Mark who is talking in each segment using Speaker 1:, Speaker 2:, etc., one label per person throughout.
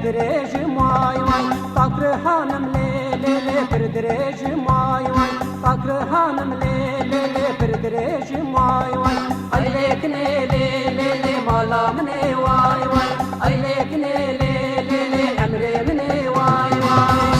Speaker 1: دريج ماي واي فقر هانم ليلي پر دريج ماي واي فقر هانم ليلي پر دريج ماي واي ايلك ليلي مالا مني واي واي ايلك ليلي امري مني واي واي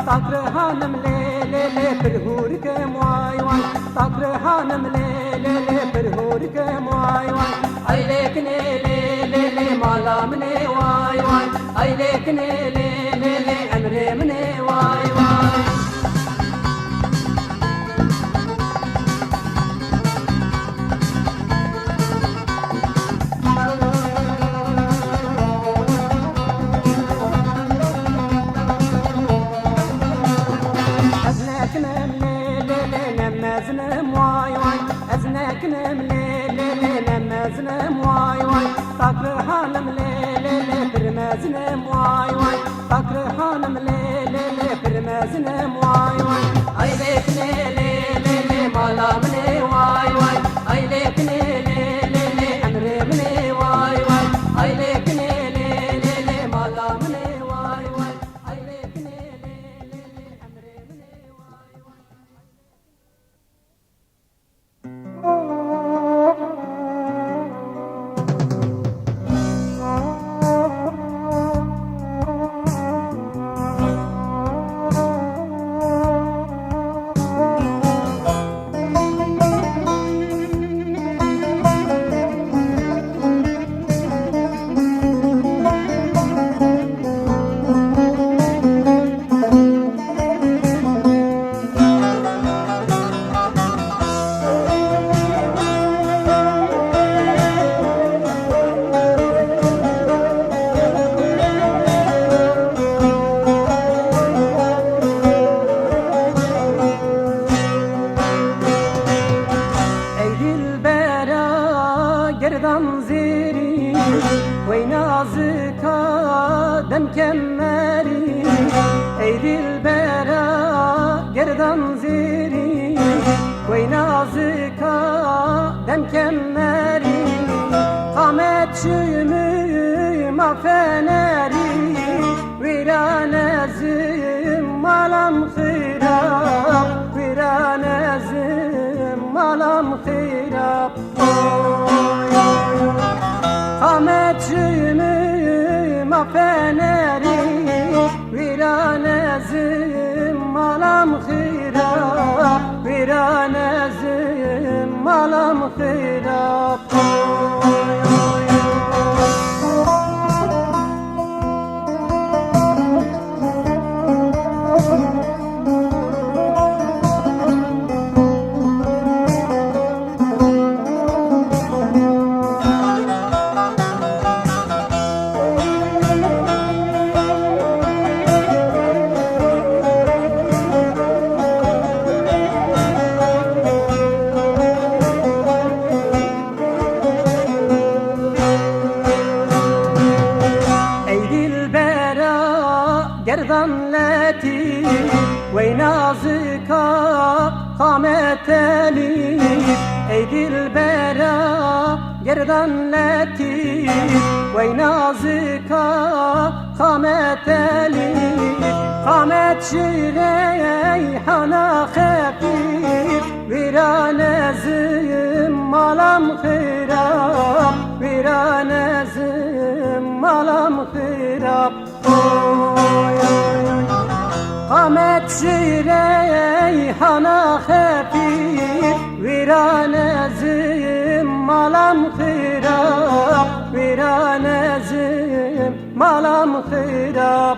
Speaker 1: فقر هانم ليلي برهور كمواي واي فقر هانم ليلي برهور كمواي واي ايلك ليلي مالا مني واي واي ايلك ليلي امري مني واي واي أزناكنم ليلي نمازنم واي واي فقر هانم ليلي برمازنم واي واي فقر هانم ليلي برمازنم واي واي أيلك ليلي مالا مني واي واي أيلك ليلي أمري مني واي واي أيلك ليلي مالا مني واي واي أيلك ليلي أمري مني واي واي دم كماري ايدي البرا قردان زيري وينازكا دم كماري قامت شمي ما فناري ويرانا زم مالام خيراب ويرانا زم مالام خيراب قامت شمي ما فناري ويرانا زم مالام خيراب ويرانا زم مالام خيراب وينازكا قامت لي ey dilbera gerdan latif vey nazika kamet elif kamet şireyhana khafif viranezim malam khirab viranezim malam khirab قامت ريحانة خفيف ويرانة زم ملام خراب ويرانة زم ملام خراب